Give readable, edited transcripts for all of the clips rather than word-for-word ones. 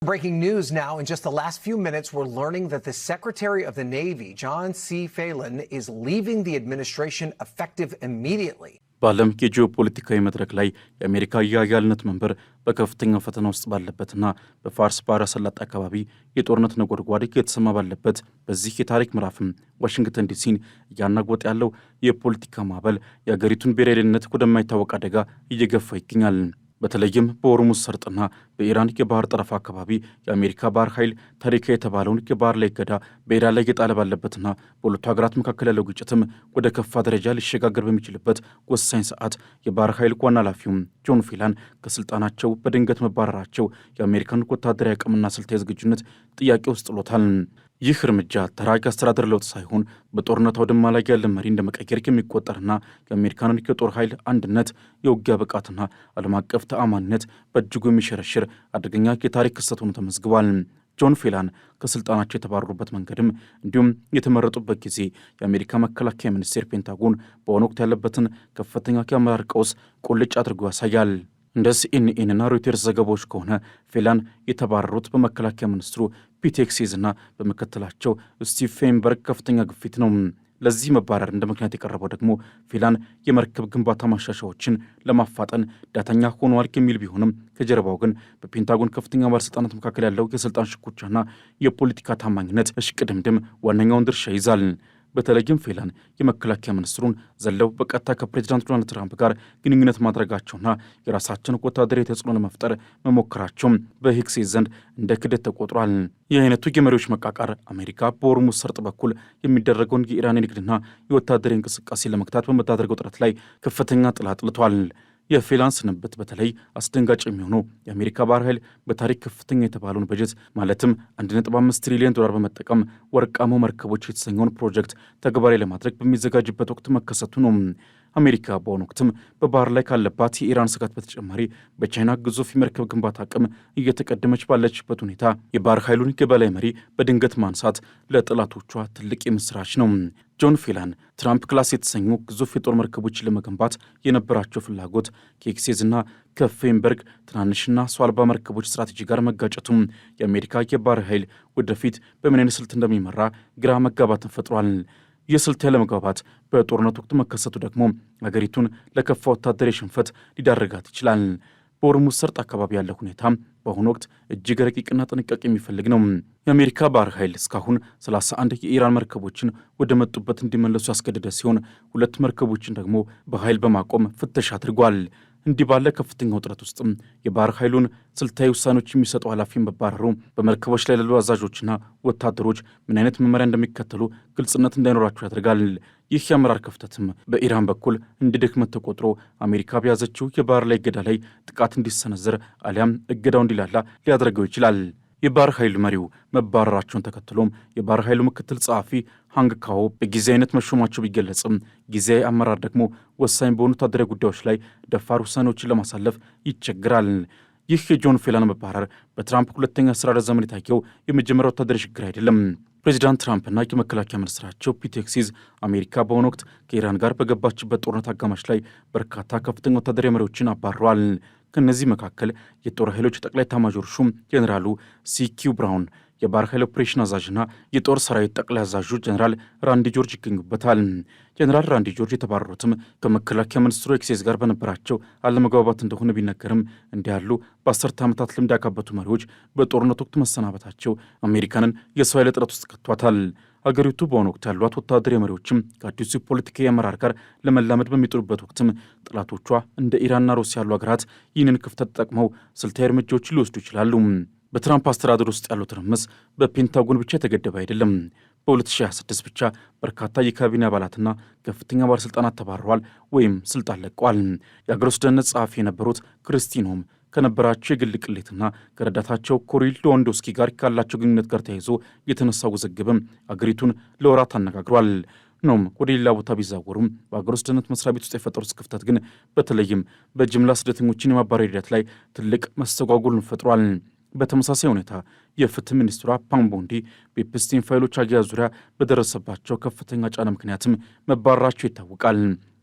Breaking news now. In just the last few minutes, we're learning that the Secretary of the Navy, John C. Phelan, is leaving the administration effective immediately. በዓለም የጂኦፖለቲካዊ መድረክ ላይ የአሜሪካ የኃያልነት መንበር በከፍተኛ ፈተና ውስጥ ባለበትና በፋርስ ባህረ ሰላጤ አካባቢ የጦርነት ነጎድጓድ እየተሰማ ባለበት በዚህ የታሪክ ምዕራፍም ዋሽንግተን ዲሲን እያናወጠ ያለው የፖለቲካ ማዕበል የአገሪቱን ብሔራዊ ደህንነት ወደማይታወቅ አደጋ እየገፋ ይገኛል። በተለይም በሆርሙዝ ሰርጥና በኢራን የባህር ጠረፍ አካባቢ የአሜሪካ ባህር ኃይል ታሪካዊ የተባለውን የባህር ላይ እገዳ በኢራን ላይ እየጣለ ባለበትና በሁለቱ ሀገራት መካከል ያለው ግጭትም ወደ ከፋ ደረጃ ሊሸጋገር በሚችልበት ወሳኝ ሰዓት የባህር ኃይል ዋና ኃላፊው ጆን ፌላን ከስልጣናቸው በድንገት መባረራቸው የአሜሪካን ወታደራዊ አቅምና ስልታዊ ዝግጁነት ጥያቄ ውስጥ ጥሎታል። ይህ እርምጃ ተራጊ አስተዳደር ለውጥ ሳይሆን በጦርነት አውድማ ላይ ያለ መሪ እንደመቀየር የሚቆጠርና የአሜሪካንን የጦር ኃይል አንድነት፣ የውጊያ ብቃትና ዓለም አቀፍ ተአማኒነት በእጅጉ የሚሸረሽር አደገኛ የታሪክ ክስተት ሆኖ ተመዝግቧል። ጆን ፌላን ከስልጣናቸው የተባረሩበት መንገድም እንዲሁም የተመረጡበት ጊዜ የአሜሪካ መከላከያ ሚኒስቴር ፔንታጎን በአሁኑ ወቅት ያለበትን ከፍተኛ የአመራር ቀውስ ቁልጭ አድርጎ ያሳያል። እንደ ሲኤንኤንና ሮይተርስ ዘገባዎች ከሆነ ፌላን የተባረሩት በመከላከያ ሚኒስትሩ ፒት ሄግሴዝ እና በመከተላቸው ስቲቭ ፌንበርግ ከፍተኛ ግፊት ነው። ለዚህ መባረር እንደ ምክንያት የቀረበው ደግሞ ፌላን የመርከብ ግንባታ ማሻሻዎችን ለማፋጠን ዳተኛ ሆነዋል የሚል ቢሆንም ከጀርባው ግን በፔንታጎን ከፍተኛ ባለስልጣናት መካከል ያለው የስልጣን ሽኩቻና የፖለቲካ ታማኝነት እሽቅድምድም ዋነኛውን ድርሻ ይዛል። በተለይም ፌላን የመከላከያ ሚኒስትሩን ዘለው በቀጥታ ከፕሬዚዳንት ዶናልድ ትራምፕ ጋር ግንኙነት ማድረጋቸውና የራሳቸውን ወታደራዊ ተጽዕኖ ለመፍጠር መሞከራቸውም በሄግሴዝ ዘንድ እንደ ክደት ተቆጥሯል። ይህ አይነቱ የመሪዎች መቃቃር አሜሪካ በሆርሙዝ ሰርጥ በኩል የሚደረገውን የኢራን ንግድና የወታደራዊ እንቅስቃሴ ለመግታት በምታደርገው ጥረት ላይ ከፍተኛ ጥላ ጥልቷል። የፌላን ስንብት በተለይ አስደንጋጭ የሚሆነው የአሜሪካ ባህር ኃይል በታሪክ ከፍተኛ የተባለውን በጀት ማለትም 1.5 ትሪሊዮን ዶላር በመጠቀም ወርቃማው መርከቦች የተሰኘውን ፕሮጀክት ተግባራዊ ለማድረግ በሚዘጋጅበት ወቅት መከሰቱ ነው። አሜሪካ በአሁኑ ወቅትም በባህር ላይ ካለባት የኢራን ስጋት በተጨማሪ በቻይና ግዙፍ የመርከብ ግንባታ አቅም እየተቀደመች ባለችበት ሁኔታ የባህር ኃይሉን የበላይ መሪ በድንገት ማንሳት ለጠላቶቿ ትልቅ የምስራች ነው። ጆን ፌላን ትራምፕ ክላስ የተሰኙ ግዙፍ የጦር መርከቦችን ለመገንባት የነበራቸው ፍላጎት ከሄግሴዝና ከፌንበርግ ትናንሽና ሰው አልባ መርከቦች ስትራቴጂ ጋር መጋጨቱም የአሜሪካ የባህር ኃይል ወደፊት በምን አይነት ስልት እንደሚመራ ግራ መጋባትን ፈጥሯል። የስልት ያለመግባባት በጦርነት ወቅት መከሰቱ ደግሞ አገሪቱን ለከፋ ወታደራዊ ሽንፈት ሊዳረጋት ይችላል። በሆርሙዝ ሰርጥ አካባቢ ያለው ሁኔታ በአሁኑ ወቅት እጅግ ረቂቅና ጥንቃቄ የሚፈልግ ነው። የአሜሪካ ባህር ኃይል እስካሁን 31 የኢራን መርከቦችን ወደ መጡበት እንዲመለሱ ያስገደደ ሲሆን 2 መርከቦችን ደግሞ በኃይል በማቆም ፍተሻ አድርጓል። እንዲህ ባለ ከፍተኛ ውጥረት ውስጥም የባህር ኃይሉን ስልታዊ ውሳኔዎች የሚሰጡ ኃላፊን መባረሩ በመርከቦች ላይ ያሉ አዛዦችና ወታደሮች ምን አይነት መመሪያ እንደሚከተሉ ግልጽነት እንዳይኖራቸው ያደርጋል። ይህ የአመራር ክፍተትም በኢራን በኩል እንደ ድክመት ተቆጥሮ አሜሪካ በያዘችው የባህር ላይ እገዳ ላይ ጥቃት እንዲሰነዘር አሊያም እገዳው እንዲላላ ሊያደርገው ይችላል። የባህር ኃይል መሪው መባረራቸውን ተከትሎም የባህር ኃይሉ ምክትል ጸሐፊ ሃንግ ካኦ በጊዜያዊነት መሾማቸው ቢገለጽም ጊዜያዊ አመራር ደግሞ ወሳኝ በሆኑ ወታደራዊ ጉዳዮች ላይ ደፋር ውሳኔዎችን ለማሳለፍ ይቸግራል። ይህ የጆን ፌላን መባረር በትራምፕ ሁለተኛ ስራ ዘመን የታየው የመጀመሪያ ወታደራዊ ችግር አይደለም። ፕሬዚዳንት ትራምፕና የመከላከያ ሚኒስትራቸው ፒት ሄግሴዝ አሜሪካ በአሁኑ ወቅት ከኢራን ጋር በገባችበት ጦርነት አጋማሽ ላይ በርካታ ከፍተኛ ወታደራዊ መሪዎችን አባረዋል። ከነዚህ መካከል የጦር ኃይሎች ጠቅላይ ኤታማዦር ሹም ጄኔራሉ ሲኪው ብራውን፣ የባህር ኃይል ኦፕሬሽን አዛዥና የጦር ሰራዊት ጠቅላይ አዛዡ ጄኔራል ራንዲ ጆርጅ ይገኙበታል። ጄኔራል ራንዲ ጆርጅ የተባረሩትም ከመከላከያ ሚኒስትሩ ሄግሴዝ ጋር በነበራቸው አለመግባባት እንደሆነ ቢነገርም እንዲህ ያሉ በ10 ዓመታት ልምድ ያካበቱ መሪዎች በጦርነት ወቅት መሰናበታቸው አሜሪካንን የሰው ኃይል እጥረት ውስጥ ከቷታል። አገሪቱ በአሁኑ ወቅት ያሏት ወታደራዊ መሪዎችም ከአዲሱ ፖለቲካዊ አመራር ጋር ለመላመድ በሚጥሩበት ወቅትም ጠላቶቿ እንደ ኢራንና ሩሲያ ያሉ ሀገራት ይህንን ክፍተት ተጠቅመው ስልታዊ እርምጃዎችን ሊወስዱ ይችላሉ። በትራምፕ አስተዳደር ውስጥ ያለው ትርምስ በፔንታጎን ብቻ የተገደበ አይደለም። በ2026 ብቻ በርካታ የካቢኔ አባላትና ከፍተኛ ባለሥልጣናት ተባረዋል ወይም ስልጣን ለቀዋል። የአገር ውስጥ ደህንነት ጸሐፊ የነበሩት ክሪስቲኖም ከነበራቸው የግል ቅሌትና ከረዳታቸው ኮሪል ሌዋንዶውስኪ ጋር ካላቸው ግንኙነት ጋር ተያይዞ የተነሳው ውዝግብም አገሪቱን ለወራት አነጋግሯል። ኖም ወደ ሌላ ቦታ ቢዛወሩም በአገር ውስጥ ደህንነት መስሪያ ቤት ውስጥ የፈጠሩት ክፍተት ግን በተለይም በጅምላ ስደተኞችን የማባረር ሂደት ላይ ትልቅ መስተጓጎልን ፈጥሯል። በተመሳሳይ ሁኔታ የፍትህ ሚኒስትሯ ፓም ቦንዲ በኤፕስቲን ፋይሎች አያያዝ ዙሪያ በደረሰባቸው ከፍተኛ ጫና ምክንያትም መባረራቸው ይታወቃል።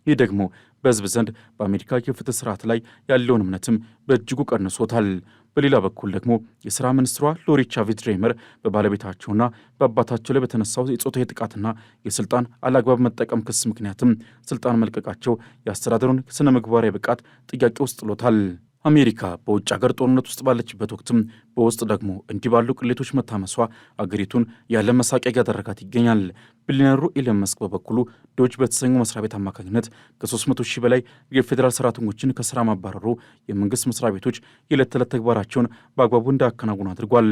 ይህ ደግሞ በሕዝብ ዘንድ በአሜሪካ የፍትህ ስርዓት ላይ ያለውን እምነትም በእጅጉ ቀንሶታል። በሌላ በኩል ደግሞ የሥራ ሚኒስትሯ ሎሪ ቻቪዝ ድሬመር በባለቤታቸውና በአባታቸው ላይ በተነሳው የጾታዊ ጥቃትና የስልጣን አላግባብ መጠቀም ክስ ምክንያትም ስልጣን መልቀቃቸው የአስተዳደሩን ስነ ምግባራዊ ብቃት ጥያቄ ውስጥ ጥሎታል። አሜሪካ በውጭ ሀገር ጦርነት ውስጥ ባለችበት ወቅትም በውስጥ ደግሞ እንዲህ ባሉ ቅሌቶች መታመሷ አገሪቱን ያለ መሳቂያ ያደረጋት ይገኛል። ቢሊዮነሩ ኢሎን መስክ በበኩሉ ዶጅ በተሰኘው መስሪያ ቤት አማካኝነት ከ300 ሺህ በላይ የፌዴራል ሰራተኞችን ከስራ ማባረሩ የመንግስት መስሪያ ቤቶች የዕለት ተዕለት ተግባራቸውን በአግባቡ እንዳያከናውኑ አድርጓል።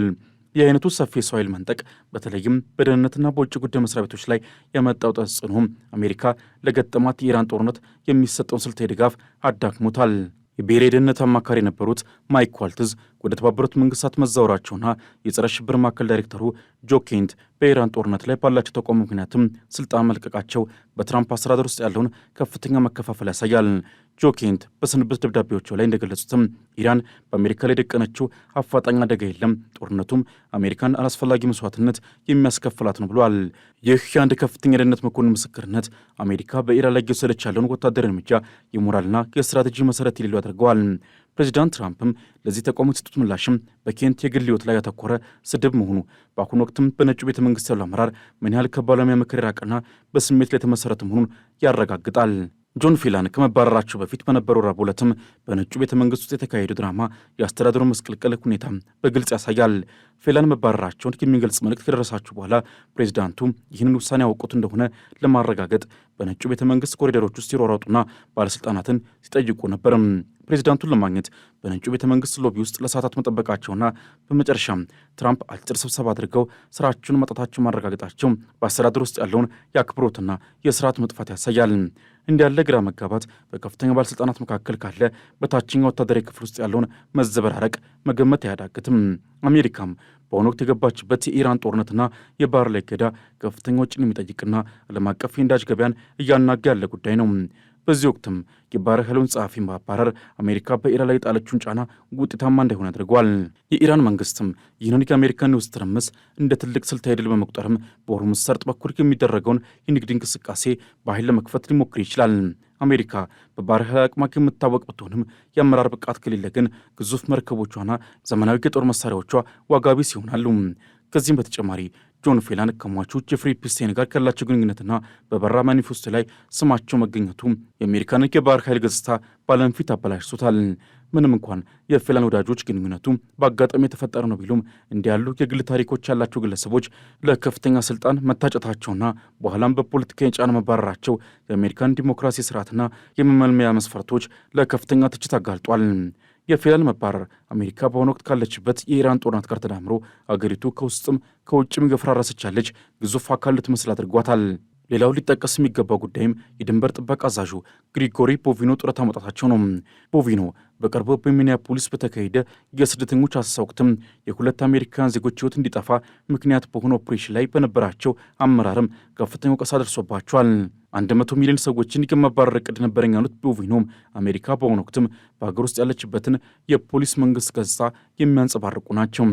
የአይነቱ ሰፊ የሰው ኃይል መንጠቅ በተለይም በደህንነትና በውጭ ጉዳይ መስሪያ ቤቶች ላይ ያመጣው ተጽዕኖም አሜሪካ ለገጠማት የኢራን ጦርነት የሚሰጠውን ስልታዊ ድጋፍ አዳክሞታል። የብሔራዊ ደህንነት አማካሪ የነበሩት ማይክ ዋልትዝ ወደ ተባበሩት መንግስታት መዛወራቸውና የጸረ ሽብር ማዕከል ዳይሬክተሩ ጆ ኬንት በኢራን ጦርነት ላይ ባላቸው ተቋም ምክንያትም ስልጣን መልቀቃቸው በትራምፕ አስተዳደር ውስጥ ያለውን ከፍተኛ መከፋፈል ያሳያል። ጆ ኬንት በስንብት ደብዳቤዎቸው ላይ እንደገለጹትም ኢራን በአሜሪካ ላይ የደቀነችው አፋጣኝ አደጋ የለም፣ ጦርነቱም አሜሪካን አላስፈላጊ መስዋዕትነት የሚያስከፍላት ነው ብሏል። ይህ የአንድ ከፍተኛ የደህንነት መኮንን ምስክርነት አሜሪካ በኢራን ላይ እየወሰደች ያለውን ወታደራዊ እርምጃ የሞራልና የስትራቴጂ መሰረት የሌለው አድርገዋል። ፕሬዚዳንት ትራምፕም ለዚህ ተቋሙ የሰጡት ምላሽም በኬንት የግል ሕይወት ላይ ያተኮረ ስድብ መሆኑ በአሁኑ ወቅትም በነጩ ቤተ መንግስት ያለው አመራር ምን ያህል ከባለሙያ ምክር የራቀና በስሜት ላይ የተመሰረተ መሆኑን ያረጋግጣል። ጆን ፌላን ከመባረራቸው በፊት በነበረው ረቡዕ ዕለትም በነጩ ቤተ መንግስት ውስጥ የተካሄደው ድራማ የአስተዳደሩ መስቀልቀል ሁኔታ በግልጽ ያሳያል። ፌላን መባረራቸውን የሚገልጽ መልእክት ከደረሳቸው በኋላ ፕሬዚዳንቱ ይህንን ውሳኔ ያወቁት እንደሆነ ለማረጋገጥ በነጩ ቤተ መንግስት ኮሪደሮች ውስጥ ሲሯሯጡና ባለሥልጣናትን ሲጠይቁ ነበር። ፕሬዚዳንቱን ለማግኘት በነጩ ቤተ መንግስት ሎቢ ውስጥ ለሰዓታት መጠበቃቸውና በመጨረሻም ትራምፕ አጭር ስብሰባ አድርገው ስራቸውን ማጣታቸው ማረጋገጣቸው በአስተዳደር ውስጥ ያለውን የአክብሮትና የስርዓት መጥፋት ያሳያል። እንዲህ ያለ ግራ መጋባት በከፍተኛ ባለሥልጣናት መካከል ካለ በታችኛው ወታደራዊ ክፍል ውስጥ ያለውን መዘበራረቅ መገመት አያዳግትም። አሜሪካም በአሁኑ ወቅት የገባችበት የኢራን ጦርነትና የባህር ላይ እገዳ ከፍተኛ ወጪን የሚጠይቅና ዓለም አቀፍ የነዳጅ ገበያን እያናጋ ያለ ጉዳይ ነው። በዚህ ወቅትም የባህር ኃይሉን ጸሐፊ ማባረር አሜሪካ በኢራን ላይ የጣለችውን ጫና ውጤታማ እንዳይሆን አድርጓል። የኢራን መንግስትም ይህንን የአሜሪካን የውስጥ ትርምስ እንደ ትልቅ ስልታዊ ድል በመቁጠርም በሆርሙዝ ሰርጥ በኩል የሚደረገውን የንግድ እንቅስቃሴ በኃይል ለመክፈት ሊሞክር ይችላል። አሜሪካ በባህር ኃይል አቅሟ የምታወቅ ብትሆንም የአመራር ብቃት ከሌለ ግን ግዙፍ መርከቦቿና ዘመናዊ የጦር መሳሪያዎቿ ዋጋ ቢስ ይሆናሉ። ከዚህም በተጨማሪ ጆን ፌላን ከሟቹ ጄፍሪ ኤፕስታይን ጋር ካላቸው ግንኙነትና በበራ ማኒፌስቶ ላይ ስማቸው መገኘቱ የአሜሪካንን የባህር ኃይል ገጽታ በዓለም ፊት አበላሽቶታል። ምንም እንኳን የፌላን ወዳጆች ግንኙነቱ በአጋጣሚ የተፈጠረ ነው ቢሉም እንዲህ ያሉ የግል ታሪኮች ያላቸው ግለሰቦች ለከፍተኛ ስልጣን መታጨታቸውና በኋላም በፖለቲካ የጫና መባረራቸው የአሜሪካን ዲሞክራሲ ስርዓትና የመመልመያ መስፈርቶች ለከፍተኛ ትችት አጋልጧል። የፌላን መባረር አሜሪካ በአሁኑ ወቅት ካለችበት የኢራን ጦርነት ጋር ተዳምሮ አገሪቱ ከውስጥም ከውጭም እየፈራረሰች ያለች ግዙፍ አካል ልትመስል አድርጓታል። ሌላው ሊጠቀስ የሚገባው ጉዳይም የድንበር ጥበቃ አዛዡ ግሪጎሪ ቦቪኖ ጡረታ መውጣታቸው ነው። ቦቪኖ በቅርቡ በሚኒያፖሊስ በተካሄደ የስደተኞች አሰሳ ወቅትም የሁለት አሜሪካውያን ዜጎች ሕይወት እንዲጠፋ ምክንያት በሆነ ኦፕሬሽን ላይ በነበራቸው አመራርም ከፍተኛ ወቀሳ ደርሶባቸዋል። 100 ሚሊዮን ሰዎችን የማባረር ዕቅድ ነበረኝ ያሉት ቦቪኖም አሜሪካ በአሁኑ ወቅትም በሀገር ውስጥ ያለችበትን የፖሊስ መንግስት ገጽታ የሚያንጸባርቁ ናቸው።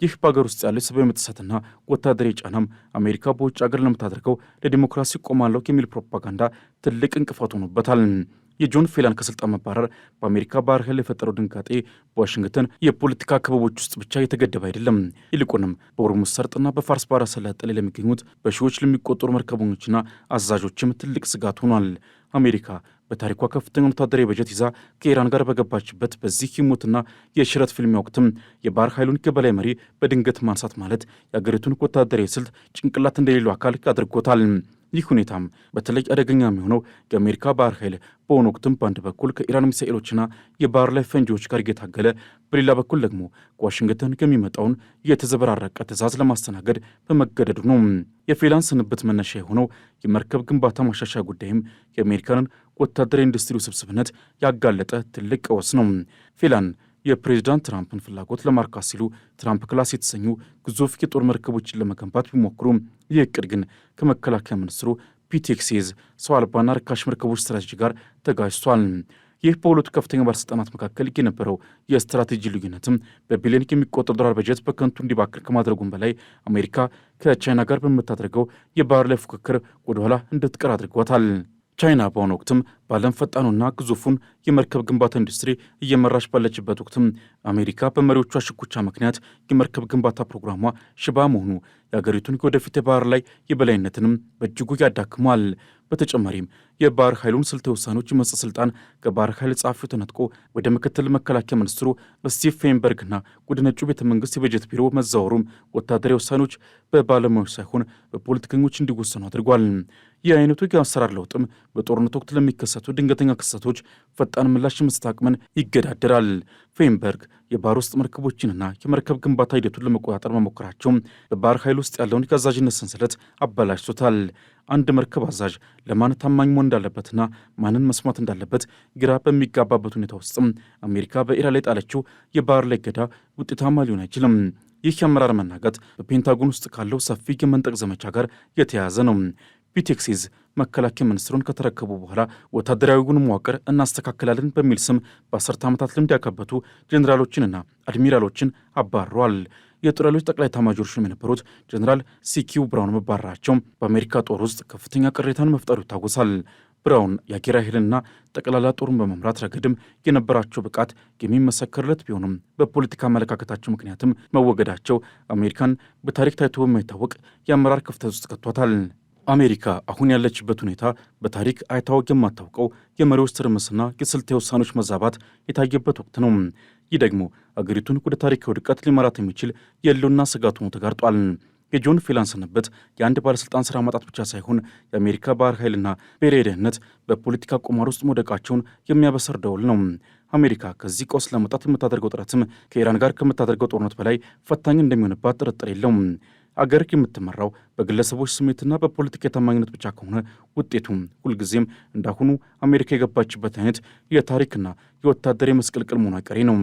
ይህ በሀገር ውስጥ ያለው የሰብአዊ መብት ጥሰትና ወታደራዊ ጫናም አሜሪካ በውጭ ሀገር ለምታደርገው ለዲሞክራሲ ቆማለሁ የሚል ፕሮፓጋንዳ ትልቅ እንቅፋት ሆኖበታል። የጆን ፌላን ከስልጣን መባረር በአሜሪካ ባህር ኃይል የፈጠረው ድንጋጤ በዋሽንግተን የፖለቲካ ክበቦች ውስጥ ብቻ የተገደበ አይደለም። ይልቁንም በሆርሙዝ ሰርጥና በፋርስ ባህረ ሰላጤ ላይ ለሚገኙት በሺዎች ለሚቆጠሩ መርከበኞችና አዛዦችም ትልቅ ስጋት ሆኗል። አሜሪካ በታሪኳ ከፍተኛ ወታደራዊ በጀት ይዛ ከኢራን ጋር በገባችበት በዚህ የሞትና የሽረት ፍልሚያ ወቅትም የባህር ኃይሉን የበላይ መሪ በድንገት ማንሳት ማለት የአገሪቱን ወታደራዊ ስልት ጭንቅላት እንደሌለው አካል አድርጎታል። ይህ ሁኔታም በተለይ አደገኛ የሚሆነው የአሜሪካ ባህር ኃይል በአሁኑ ወቅትም በአንድ በኩል ከኢራን ሚሳኤሎችና የባህር ላይ ፈንጂዎች ጋር እየታገለ በሌላ በኩል ደግሞ ከዋሽንግተን የሚመጣውን የተዘበራረቀ ትዕዛዝ ለማስተናገድ በመገደዱ ነው። የፌላን ስንብት መነሻ የሆነው የመርከብ ግንባታ ማሻሻያ ጉዳይም የአሜሪካንን ወታደራዊ ኢንዱስትሪ ውስብስብነት ያጋለጠ ትልቅ ቀውስ ነው። ፌላን የፕሬዚዳንት ትራምፕን ፍላጎት ለማርካት ሲሉ ትራምፕ ክላስ የተሰኙ ግዙፍ የጦር መርከቦችን ለመገንባት ቢሞክሩም ይህ እቅድ ግን ከመከላከያ ሚኒስትሩ ፒት ሄግሴዝ ሰው አልባና ርካሽ መርከቦች ስትራቴጂ ጋር ተጋጅቷል። ይህ በሁለቱ ከፍተኛ ባለሥልጣናት መካከል የነበረው የስትራቴጂ ልዩነትም በቢሊዮን የሚቆጠር ዶላር በጀት በከንቱ እንዲባክል ከማድረጉም በላይ አሜሪካ ከቻይና ጋር በምታደርገው የባህር ላይ ፉክክር ወደኋላ እንድትቀር አድርጓታል። ቻይና በአሁኑ ወቅትም በዓለም ፈጣኑና ግዙፉን የመርከብ ግንባታ ኢንዱስትሪ እየመራች ባለችበት ወቅትም አሜሪካ በመሪዎቿ ሽኩቻ ምክንያት የመርከብ ግንባታ ፕሮግራሟ ሽባ መሆኑ የአገሪቱን ወደፊት የባህር ላይ የበላይነትንም በእጅጉ ያዳክሟል። በተጨማሪም የባህር ኃይሉን ስልታዊ ውሳኔዎች የመስጠት ስልጣን ከባህር ኃይል ጸሐፊው ተነጥቆ ወደ ምክትል መከላከያ ሚኒስትሩ ስቲቭ ፌንበርግና ወደ ነጩ ቤተ መንግስት የበጀት ቢሮ መዛወሩም ወታደራዊ ውሳኔዎች በባለሙያዎች ሳይሆን በፖለቲከኞች እንዲወሰኑ አድርጓል። ይህ አይነቱ የአሰራር ለውጥም በጦርነት ወቅት ለሚከሰቱ ድንገተኛ ክስተቶች ፈጣን ምላሽ የመስጠት አቅምን ይገዳደራል። ፌንበርግ የባህር ውስጥ መርከቦችንና የመርከብ ግንባታ ሂደቱን ለመቆጣጠር መሞከራቸው በባህር ኃይል ውስጥ ያለውን የአዛዥነት ሰንሰለት አበላሽቶታል። አንድ መርከብ አዛዥ ለማን ታማኝ መሆን እንዳለበትና ማንን መስማት እንዳለበት ግራ በሚጋባበት ሁኔታ ውስጥም አሜሪካ በኢራን ላይ ጣለችው የባህር ላይ እገዳ ውጤታማ ሊሆን አይችልም። ይህ የአመራር መናጋት በፔንታጎን ውስጥ ካለው ሰፊ የመንጠቅ ዘመቻ ጋር የተያያዘ ነው። ፒቴክሲዝ መከላከያ ሚኒስትሩን ከተረከቡ በኋላ ወታደራዊውን መዋቅር እናስተካክላለን በሚል ስም በ10 ዓመታት ልምድ ያካበቱ ጄኔራሎችንና አድሚራሎችን አባረዋል። የጦር ኃይሎች ጠቅላይ ኤታማዦር ሹም የነበሩት ጄኔራል ሲኪው ብራውን መባረራቸው በአሜሪካ ጦር ውስጥ ከፍተኛ ቅሬታን መፍጠሩ ይታወሳል። ብራውን የአየር ኃይልና ጠቅላላ ጦሩን በመምራት ረገድም የነበራቸው ብቃት የሚመሰከርለት ቢሆኑም በፖለቲካ አመለካከታቸው ምክንያትም መወገዳቸው አሜሪካን በታሪክ ታይቶ በማይታወቅ የአመራር ክፍተት ውስጥ ከቷታል። አሜሪካ አሁን ያለችበት ሁኔታ በታሪክ አይታወቅ የማታውቀው የመሪዎች ትርምስና የስልታዊ ውሳኔዎች መዛባት የታየበት ወቅት ነው። ይህ ደግሞ አገሪቱን ወደ ታሪካዊ ውድቀት ሊመራት የሚችል የህልውና ስጋት ሆኖ ተጋርጧል። የጆን ፌላን ስንብት የአንድ ባለሥልጣን ሥራ ማጣት ብቻ ሳይሆን የአሜሪካ ባህር ኃይልና ብሔራዊ ደህንነት በፖለቲካ ቁማር ውስጥ መውደቃቸውን የሚያበስር ደውል ነው። አሜሪካ ከዚህ ቀውስ ለመውጣት የምታደርገው ጥረትም ከኢራን ጋር ከምታደርገው ጦርነት በላይ ፈታኝ እንደሚሆንባት ጥርጥር የለውም። አገር የምትመራው በግለሰቦች ስሜትና በፖለቲካ የታማኝነት ብቻ ከሆነ ውጤቱም ሁልጊዜም እንዳሁኑ አሜሪካ የገባችበት አይነት የታሪክና የወታደር መስቀልቅል መሆኑ አይቀሬ ነው።